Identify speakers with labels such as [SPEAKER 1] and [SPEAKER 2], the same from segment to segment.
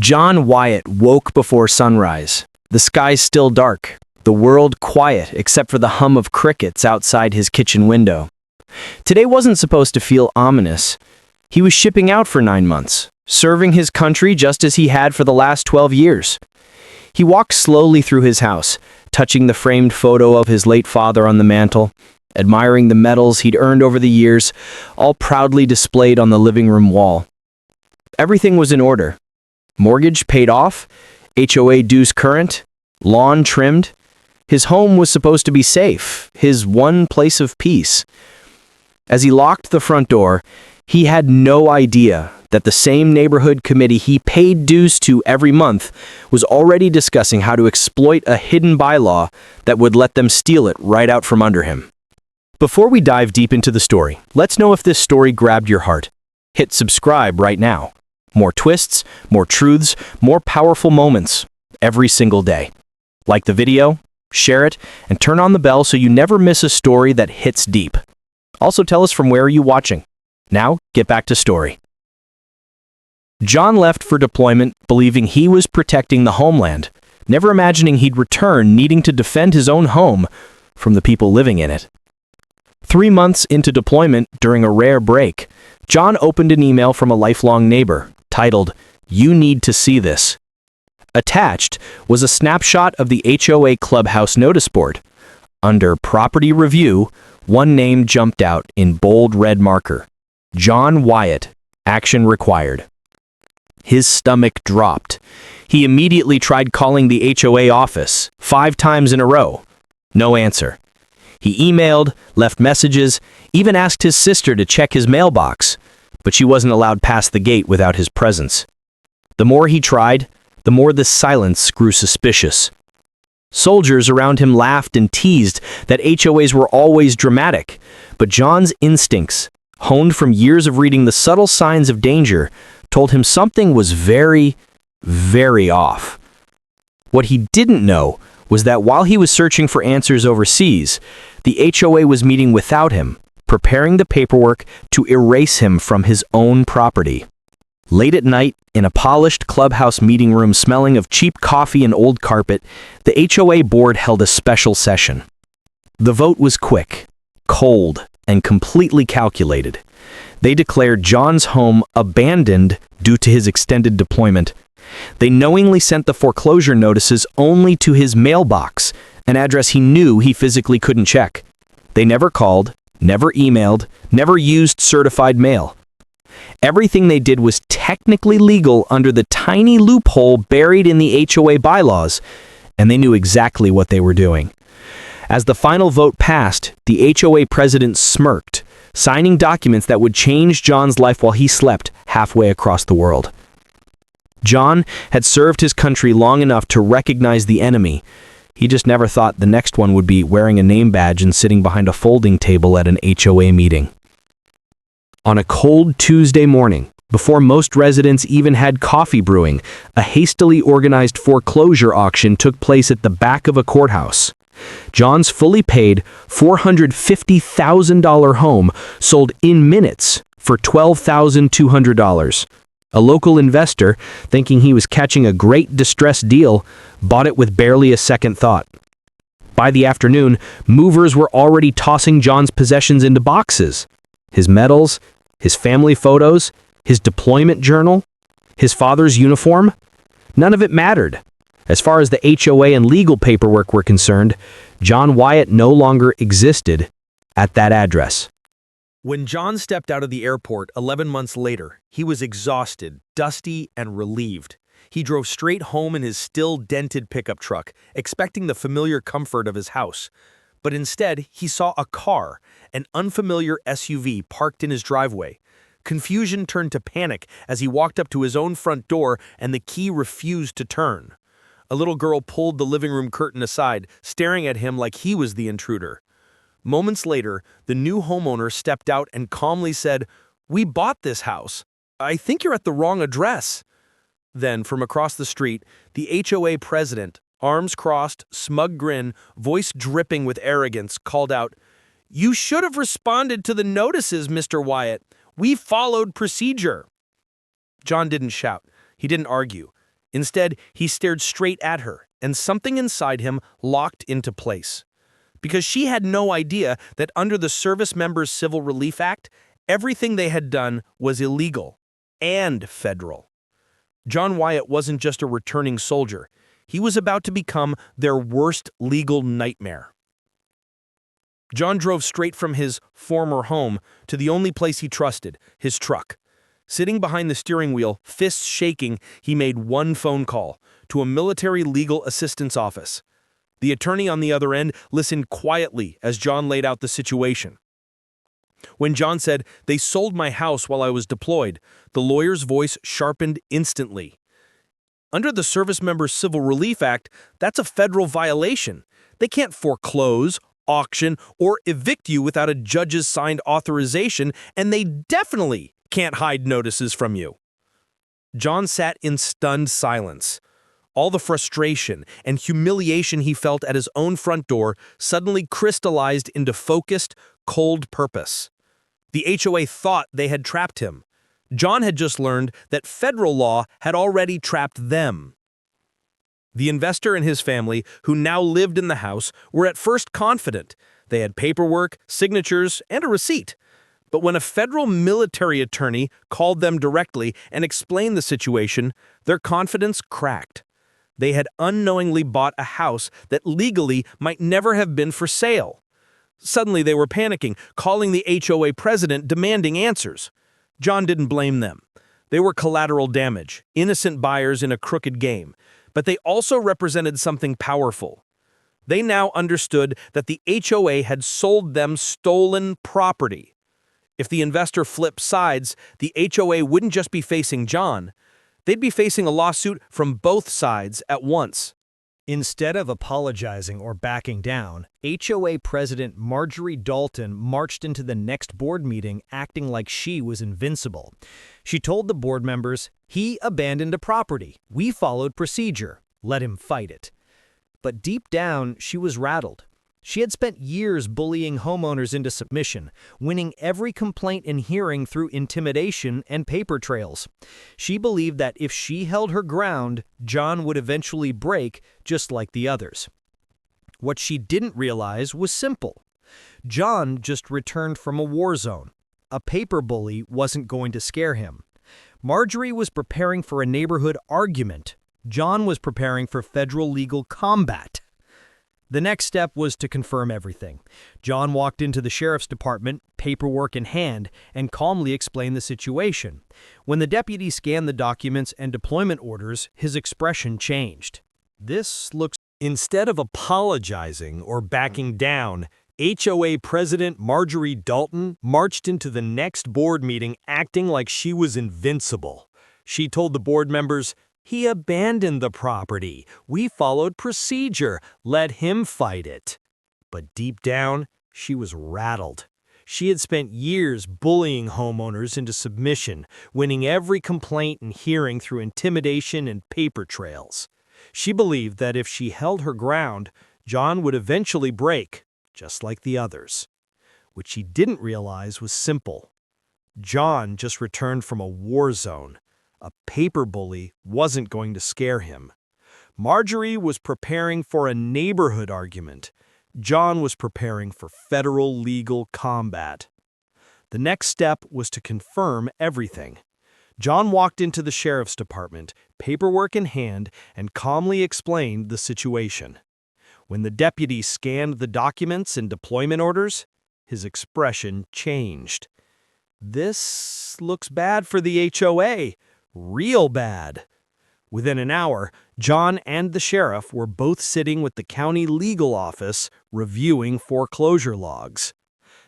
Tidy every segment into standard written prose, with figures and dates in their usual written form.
[SPEAKER 1] John Wyatt woke before sunrise. The sky still dark, the world quiet except for the hum of crickets outside his kitchen window. Today wasn't supposed to feel ominous. He was shipping out for 9 months, serving his country just as he had for the last 12 years. He walked slowly through his house, touching the framed photo of his late father on the mantel, admiring the medals he'd earned over the years, all proudly displayed on the living room wall. Everything was in order. Mortgage paid off, HOA dues current, lawn trimmed. His home was supposed to be safe, his one place of peace. As he locked the front door, he had no idea that the same neighborhood committee he paid dues to every month was already discussing how to exploit a hidden bylaw that would let them steal it right out from under him. Before we dive deep into the story, let's know if this story grabbed your heart. Hit subscribe right now. More twists, more truths, more powerful moments every single day. Like the video, share it, and turn on the bell so you never miss a story that hits deep. Also tell us from where are you watching. Now, get back to story. John left for deployment believing he was protecting the homeland, never imagining he'd return needing to defend his own home from the people living in it. 3 months into deployment, during a rare break, John opened an email from a lifelong neighbor, titled, "You Need to See This." Attached was a snapshot of the HOA clubhouse notice board. Under Property Review, one name jumped out in bold red marker. John Wyatt, action required. His stomach dropped. He immediately tried calling the HOA office, 5 times in a row. No answer. He emailed, left messages, even asked his sister to check his mailbox, but she wasn't allowed past the gate without his presence. The more he tried, the more the silence grew suspicious. Soldiers around him laughed and teased that HOAs were always dramatic, but John's instincts, honed from years of reading the subtle signs of danger, told him something was very, very off. What he didn't know was that while he was searching for answers overseas, the HOA was meeting without him, preparing the paperwork to erase him from his own property. Late at night, in a polished clubhouse meeting room smelling of cheap coffee and old carpet, the HOA board held a special session. The vote was quick, cold, and completely calculated. They declared John's home abandoned due to his extended deployment. They knowingly sent the foreclosure notices only to his mailbox, an address he knew he physically couldn't check. They never called, never emailed, never used certified mail. Everything they did was technically legal under the tiny loophole buried in the HOA bylaws, and they knew exactly what they were doing. As the final vote passed, the HOA president smirked, signing documents that would change John's life while he slept halfway across the world. John had served his country long enough to recognize the enemy. He just never thought the next one would be wearing a name badge and sitting behind a folding table at an HOA meeting. On a cold Tuesday morning, before most residents even had coffee brewing, a hastily organized foreclosure auction took place at the back of a courthouse. John's fully paid $450,000 home sold in minutes for $12,200. A local investor, thinking he was catching a great distressed deal, bought it with barely a second thought. By the afternoon, movers were already tossing John's possessions into boxes. His medals, his family photos, his deployment journal, his father's uniform. None of it mattered. As far as the HOA and legal paperwork were concerned, John Wyatt no longer existed at that address.
[SPEAKER 2] When John stepped out of the airport 11 months later, he was exhausted, dusty, and relieved. He drove straight home in his still dented pickup truck, expecting the familiar comfort of his house. But instead, he saw a car, an unfamiliar SUV parked in his driveway. Confusion turned to panic as he walked up to his own front door and the key refused to turn. A little girl pulled the living room curtain aside, staring at him like he was the intruder. Moments later, the new homeowner stepped out and calmly said, "We bought this house. I think you're at the wrong address." Then, from across the street, the HOA president, arms crossed, smug grin, voice dripping with arrogance, called out, "You should have responded to the notices, Mr. Wyatt. We followed procedure." John didn't shout. He didn't argue. Instead, he stared straight at her, and something inside him locked into place. Because she had no idea that under the Service Members Civil Relief Act, everything they had done was illegal and federal. John Wyatt wasn't just a returning soldier. He was about to become their worst legal nightmare. John drove straight from his former home to the only place he trusted, his truck. Sitting behind the steering wheel, fists shaking, he made one phone call to a military legal assistance office. The attorney on the other end listened quietly as John laid out the situation. When John said, "They sold my house while I was deployed," the lawyer's voice sharpened instantly. Under the Service Members Civil Relief Act, that's a federal violation. They can't foreclose, auction, or evict you without a judge's signed authorization, and they definitely can't hide notices from you. John sat in stunned silence. All the frustration and humiliation he felt at his own front door suddenly crystallized into focused, cold purpose. The HOA thought they had trapped him. John had just learned that federal law had already trapped them. The investor and his family, who now lived in the house, were at first confident. They had paperwork, signatures, and a receipt. But when a federal military attorney called them directly and explained the situation, their confidence cracked. They had unknowingly bought a house that legally might never have been for sale. Suddenly they were panicking, calling the HOA president, demanding answers. John didn't blame them. They were collateral damage, innocent buyers in a crooked game. But they also represented something powerful. They now understood that the HOA had sold them stolen property. If the investor flipped sides, the HOA wouldn't just be facing John. They'd be facing a lawsuit from both sides at once.
[SPEAKER 3] Instead of apologizing or backing down, HOA President Marjorie Dalton marched into the next board meeting acting like she was invincible. She told the board members, "He abandoned a property. We followed procedure. Let him fight it." But deep down, she was rattled. She had spent years bullying homeowners into submission, winning every complaint and hearing through intimidation and paper trails. She believed that if she held her ground, John would eventually break, just like the others. What she didn't realize was simple. John just returned from a war zone. A paper bully wasn't going to scare him. Marjorie was preparing for a neighborhood argument. John was preparing for federal legal combat. The next step was to confirm everything. John walked into the sheriff's department, paperwork in hand, and calmly explained the situation. When the deputy scanned the documents and deployment orders, his expression changed. "This looks..." Instead of apologizing or backing down, HOA President Marjorie Dalton marched into the next board meeting acting like she was invincible. She told the board members, "He abandoned the property. We followed procedure. Let him fight it." But deep down, she was rattled. She had spent years bullying homeowners into submission, winning every complaint and hearing through intimidation and paper trails. She believed that if she held her ground, John would eventually break, just like the others. What she didn't realize was simple. John just returned from a war zone. A paper bully wasn't going to scare him. Marjorie was preparing for a neighborhood argument. John was preparing for federal legal combat. The next step was to confirm everything. John walked into the sheriff's department, paperwork in hand, and calmly explained the situation. When the deputy scanned the documents and deployment orders, his expression changed. "This looks bad for the HOA. Real bad." Within an hour, John and the sheriff were both sitting with the county legal office reviewing foreclosure logs.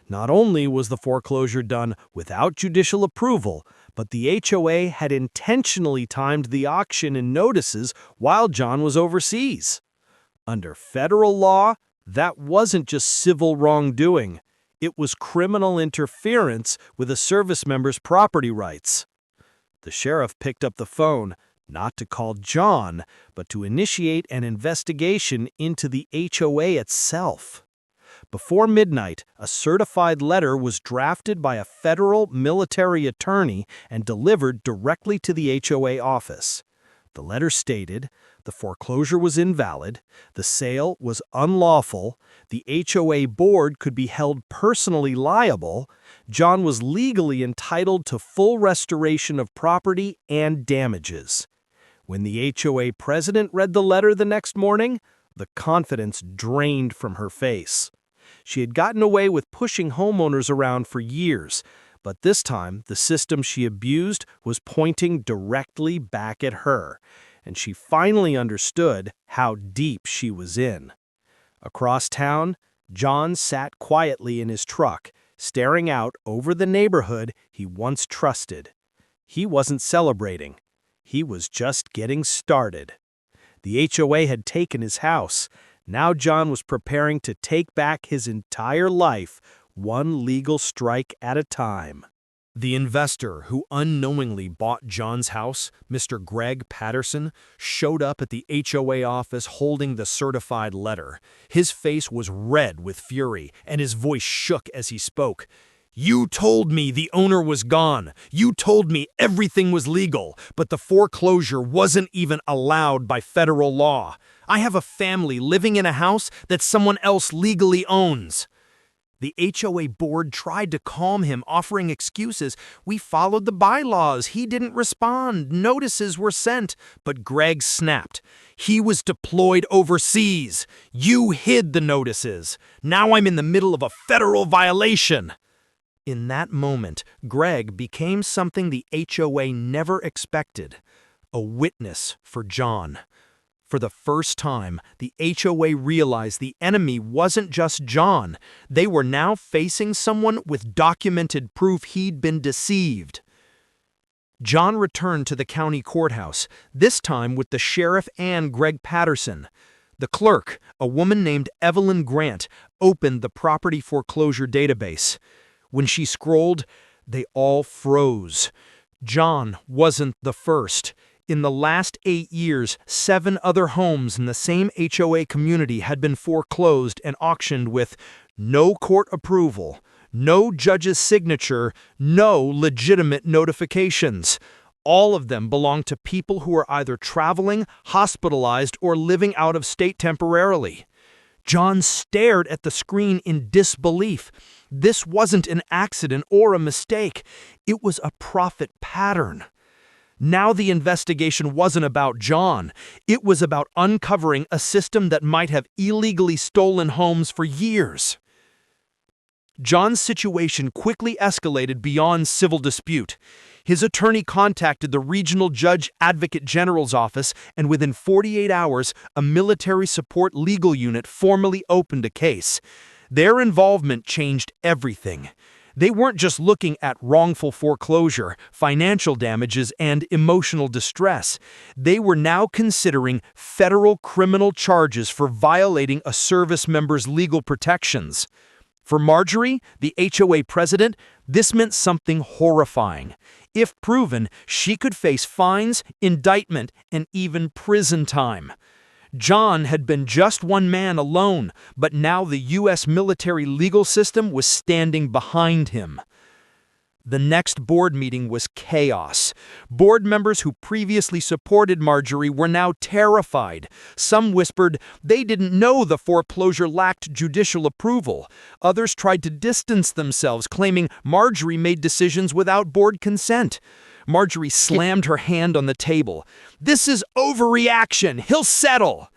[SPEAKER 3] Not only was the foreclosure done without judicial approval, but the HOA had intentionally timed the auction and notices while John was overseas. Under federal law, that wasn't just civil wrongdoing. It was criminal interference with a service member's property rights. The sheriff picked up the phone, not to call John, but to initiate an investigation into the HOA itself. Before midnight, a certified letter was drafted by a federal military attorney and delivered directly to the HOA office.
[SPEAKER 2] The letter stated the foreclosure was invalid, the sale was unlawful, the HOA board could be held personally liable, John was legally entitled to full restoration of property and damages. When the HOA president read the letter the next morning, the confidence drained from her face. She had gotten away with pushing homeowners around for years, but this time the system she abused was pointing directly back at her, and she finally understood how deep she was in. Across town, John sat quietly in his truck, staring out over the neighborhood he once trusted. He wasn't celebrating. He was just getting started. The HOA had taken his house. Now John was preparing to take back his entire life, one legal strike at a time. The investor who unknowingly bought John's house, Mr. Greg Patterson, showed up at the HOA office holding the certified letter. His face was red with fury, and his voice shook as he spoke. "You told me the owner was gone. You told me everything was legal, but the foreclosure wasn't even allowed by federal law. I have a family living in a house that someone else legally owns." The HOA board tried to calm him, offering excuses. "We followed the bylaws. He didn't respond. Notices were sent." But Greg snapped. "He was deployed overseas. You hid the notices. Now I'm in the middle of a federal violation." In that moment, Greg became something the HOA never expected, a witness for John. For the first time, the HOA realized the enemy wasn't just John. They were now facing someone with documented proof he'd been deceived. John returned to the county courthouse, this time with the sheriff and Greg Patterson. The clerk, a woman named Evelyn Grant, opened the property foreclosure database. When she scrolled, they all froze. John wasn't the first. In the last 8 years, 7 other homes in the same HOA community had been foreclosed and auctioned with no court approval, no judge's signature, no legitimate notifications. All of them belonged to people who were either traveling, hospitalized, or living out of state temporarily. John stared at the screen in disbelief. This wasn't an accident or a mistake. It was a profit pattern. Now the investigation wasn't about John. It was about uncovering a system that might have illegally stolen homes for years. John's situation quickly escalated beyond civil dispute. His attorney contacted the Regional Judge Advocate General's office, and within 48 hours, a military support legal unit formally opened a case. Their involvement changed everything. They weren't just looking at wrongful foreclosure, financial damages, and emotional distress. They were now considering federal criminal charges for violating a service member's legal protections. For Marjorie, the HOA president, this meant something horrifying. If proven, she could face fines, indictment, and even prison time. John had been just one man alone, but now the U.S. military legal system was standing behind him. The next board meeting was chaos. Board members who previously supported Marjorie were now terrified. Some whispered they didn't know the foreclosure lacked judicial approval. Others tried to distance themselves, claiming Marjorie made decisions without board consent. Marjorie slammed her hand on the table. "This is overreaction. He'll settle."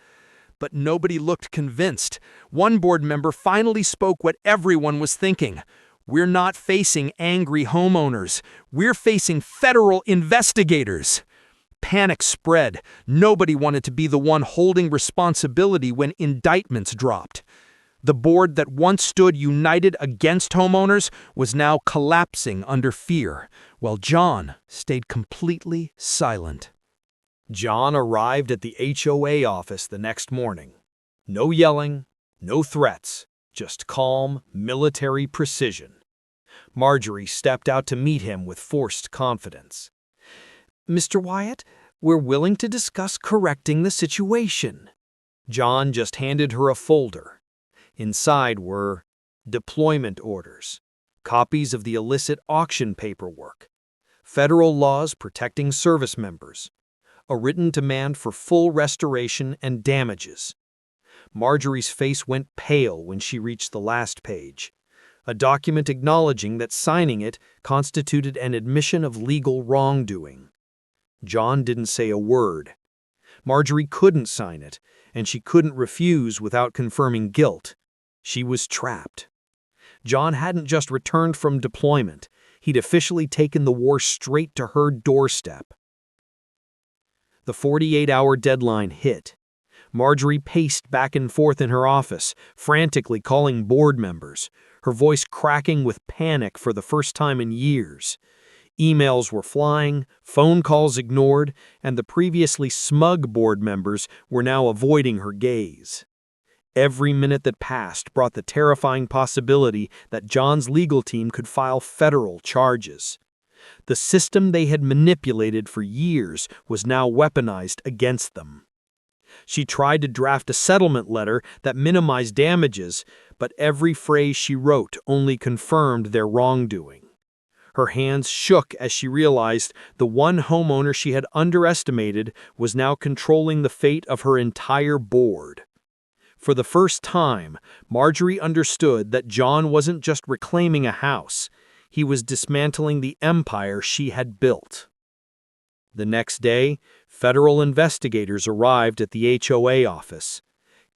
[SPEAKER 2] But nobody looked convinced. One board member finally spoke what everyone was thinking. "We're not facing angry homeowners. We're facing federal investigators." Panic spread. Nobody wanted to be the one holding responsibility when indictments dropped. The board that once stood united against homeowners was now collapsing under fear, while John stayed completely silent. John arrived at the HOA office the next morning. No yelling, no threats, just calm, military precision. Marjorie stepped out to meet him with forced confidence. "Mr. Wyatt, we're willing to discuss correcting the situation." John just handed her a folder. Inside were deployment orders, copies of the illicit auction paperwork, federal laws protecting service members, a written demand for full restoration and damages. Marjorie's face went pale when she reached the last page, a document acknowledging that signing it constituted an admission of legal wrongdoing. John didn't say a word. Marjorie couldn't sign it, and she couldn't refuse without confirming guilt. She was trapped. John hadn't just returned from deployment. He'd officially taken the war straight to her doorstep. The 48-hour deadline hit. Marjorie paced back and forth in her office, frantically calling board members, her voice cracking with panic for the first time in years. Emails were flying, phone calls ignored, and the previously smug board members were now avoiding her gaze. Every minute that passed brought the terrifying possibility that John's legal team could file federal charges. The system they had manipulated for years was now weaponized against them. She tried to draft a settlement letter that minimized damages, but every phrase she wrote only confirmed their wrongdoing. Her hands shook as she realized the one homeowner she had underestimated was now controlling the fate of her entire board. For the first time, Marjorie understood that John wasn't just reclaiming a house, he was dismantling the empire she had built. The next day, federal investigators arrived at the HOA office.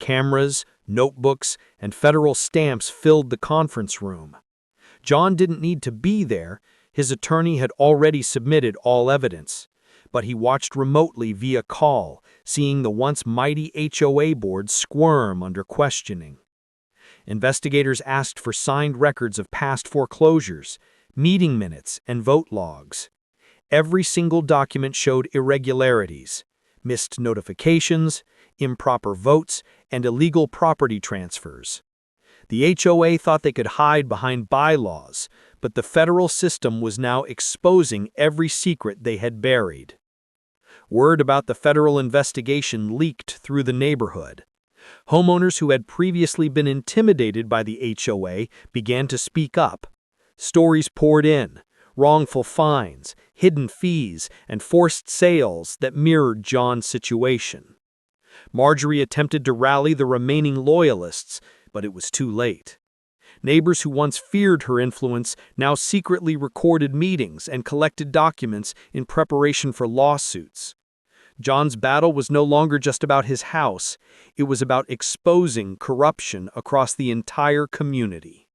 [SPEAKER 2] Cameras, notebooks, and federal stamps filled the conference room. John didn't need to be there. His attorney had already submitted all evidence. But he watched remotely via call, seeing the once mighty HOA board squirm under questioning. Investigators asked for signed records of past foreclosures, meeting minutes, and vote logs. Every single document showed irregularities, missed notifications, improper votes, and illegal property transfers. The HOA thought they could hide behind bylaws, but the federal system was now exposing every secret they had buried. Word about the federal investigation leaked through the neighborhood. Homeowners who had previously been intimidated by the HOA began to speak up. Stories poured in, wrongful fines, hidden fees, and forced sales that mirrored John's situation. Marjorie attempted to rally the remaining loyalists, but it was too late. Neighbors who once feared her influence now secretly recorded meetings and collected documents in preparation for lawsuits. John's battle was no longer just about his house, it was about exposing corruption across the entire community.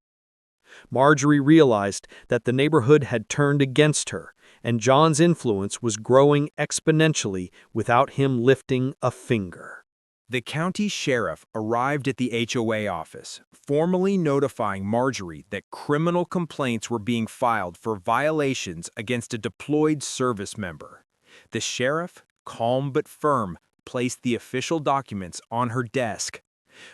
[SPEAKER 2] Marjorie realized that the neighborhood had turned against her, and John's influence was growing exponentially without him lifting a finger.
[SPEAKER 4] The county sheriff arrived at the HOA office, formally notifying Marjorie that criminal complaints were being filed for violations against a deployed service member. The sheriff, calm but firm, placed the official documents on her desk.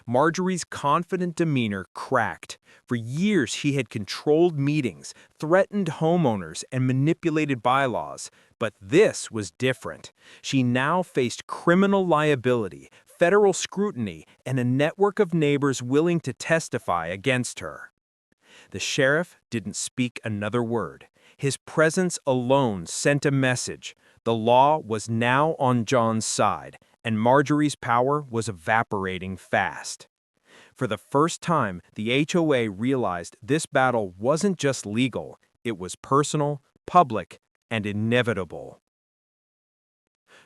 [SPEAKER 4] Marjorie's confident demeanor cracked. For years she had controlled meetings, threatened homeowners, and manipulated bylaws. But this was different. She now faced criminal liability, federal scrutiny, and a network of neighbors willing to testify against her. The sheriff didn't speak another word. His presence alone sent a message. The law was now on John's side, and Marjorie's power was evaporating fast. For the first time, the HOA realized this battle wasn't just legal, it was personal, public, and inevitable.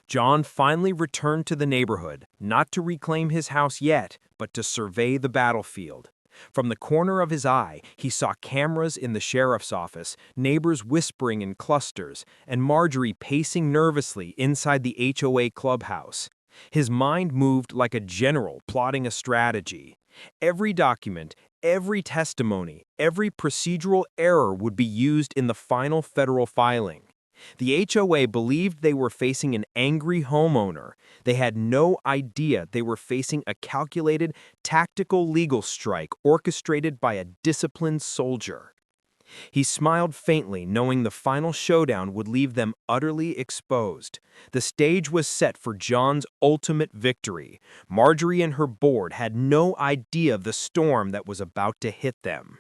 [SPEAKER 4] John finally returned to the neighborhood, not to reclaim his house yet, but to survey the battlefield. From the corner of his eye, he saw cameras in the sheriff's office, neighbors whispering in clusters, and Marjorie pacing nervously inside the HOA clubhouse. His mind moved like a general plotting a strategy. Every document, every testimony, every procedural error would be used in the final federal filing. The HOA believed they were facing an angry homeowner. They had no idea they were facing a calculated, tactical legal strike orchestrated by a disciplined soldier. He smiled faintly, knowing the final showdown would leave them utterly exposed. The stage was set for John's ultimate victory. Marjorie and her board had no idea of the storm that was about to hit them.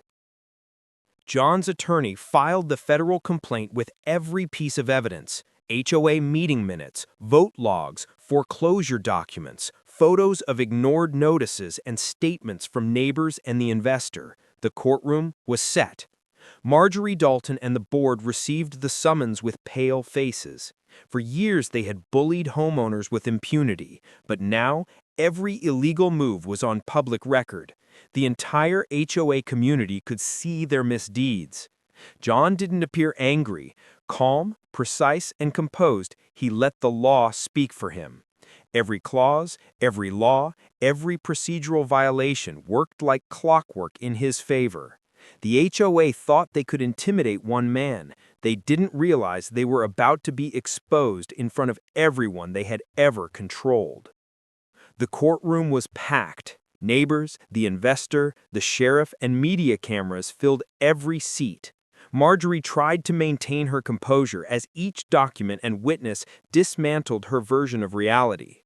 [SPEAKER 4] John's attorney filed the federal complaint with every piece of evidence. HOA meeting minutes, vote logs, foreclosure documents, photos of ignored notices, and statements from neighbors and the investor. The courtroom was set. Marjorie Dalton and the board received the summons with pale faces. For years they had bullied homeowners with impunity, but now every illegal move was on public record. The entire HOA community could see their misdeeds. John didn't appear angry. Calm, precise, and composed, he let the law speak for him. Every clause, every law, every procedural violation worked like clockwork in his favor. The HOA thought they could intimidate one man. They didn't realize they were about to be exposed in front of everyone they had ever controlled. The courtroom was packed. Neighbors, the investor, the sheriff, and media cameras filled every seat. Marjorie tried to maintain her composure as each document and witness dismantled her version of reality.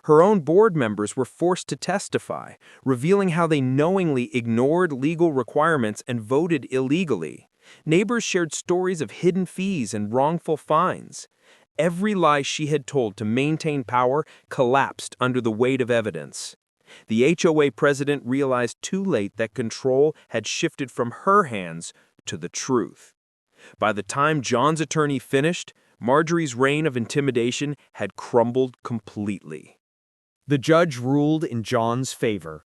[SPEAKER 4] Her own board members were forced to testify, revealing how they knowingly ignored legal requirements and voted illegally. Neighbors shared stories of hidden fees and wrongful fines. Every lie she had told to maintain power collapsed under the weight of evidence. The HOA president realized too late that control had shifted from her hands to the truth. By the time John's attorney finished, Marjorie's reign of intimidation had crumbled completely.
[SPEAKER 3] The judge ruled in John's favor.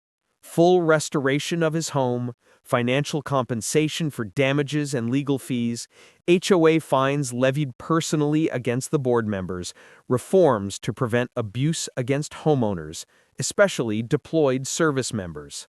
[SPEAKER 3] Full restoration of his home, financial compensation for damages and legal fees, HOA fines levied personally against the board members, reforms to prevent abuse against homeowners, especially deployed service members.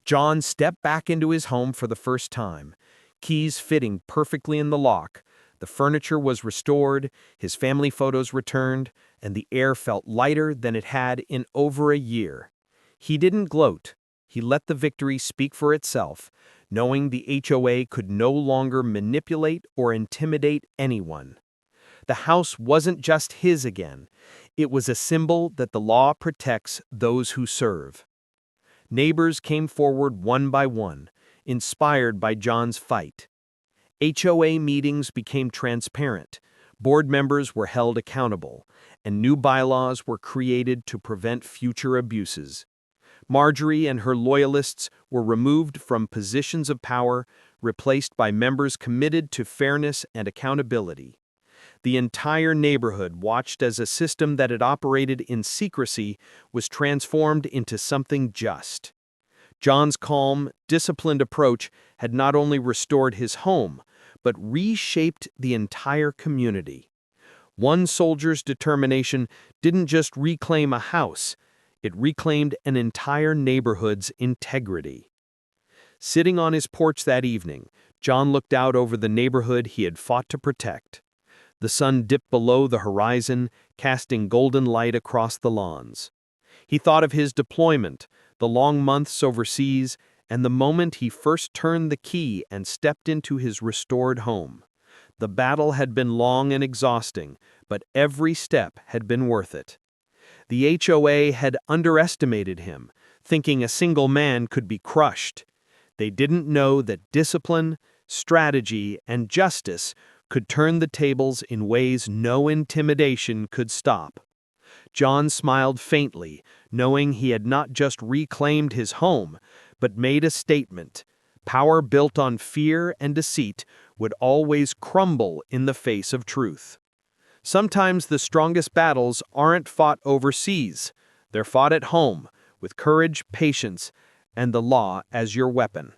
[SPEAKER 3] John stepped back into his home for the first time, keys fitting perfectly in the lock. The furniture was restored, his family photos returned, and the air felt lighter than it had in over a year. He didn't gloat. He let the victory speak for itself, knowing the HOA could no longer manipulate or intimidate anyone. The house wasn't just his again. It was a symbol that the law protects those who serve. Neighbors came forward one by one, inspired by John's fight. HOA meetings became transparent, board members were held accountable, and new bylaws were created to prevent future abuses. Marjorie and her loyalists were removed from positions of power, replaced by members committed to fairness and accountability. The entire neighborhood watched as a system that had operated in secrecy was transformed into something just. John's calm, disciplined approach had not only restored his home, but reshaped the entire community. One soldier's determination didn't just reclaim a house, it reclaimed an entire neighborhood's integrity. Sitting on his porch that evening, John looked out over the neighborhood he had fought to protect. The sun dipped below the horizon, casting golden light across the lawns. He thought of his deployment, the long months overseas, and the moment he first turned the key and stepped into his restored home. The battle had been long and exhausting, but every step had been worth it. The HOA had underestimated him, thinking a single man could be crushed. They didn't know that discipline, strategy, and justice could turn the tables in ways no intimidation could stop. John smiled faintly, knowing he had not just reclaimed his home, but made a statement. Power built on fear and deceit would always crumble in the face of truth. Sometimes the strongest battles aren't fought overseas. They're fought at home, with courage, patience, and the law as your weapon.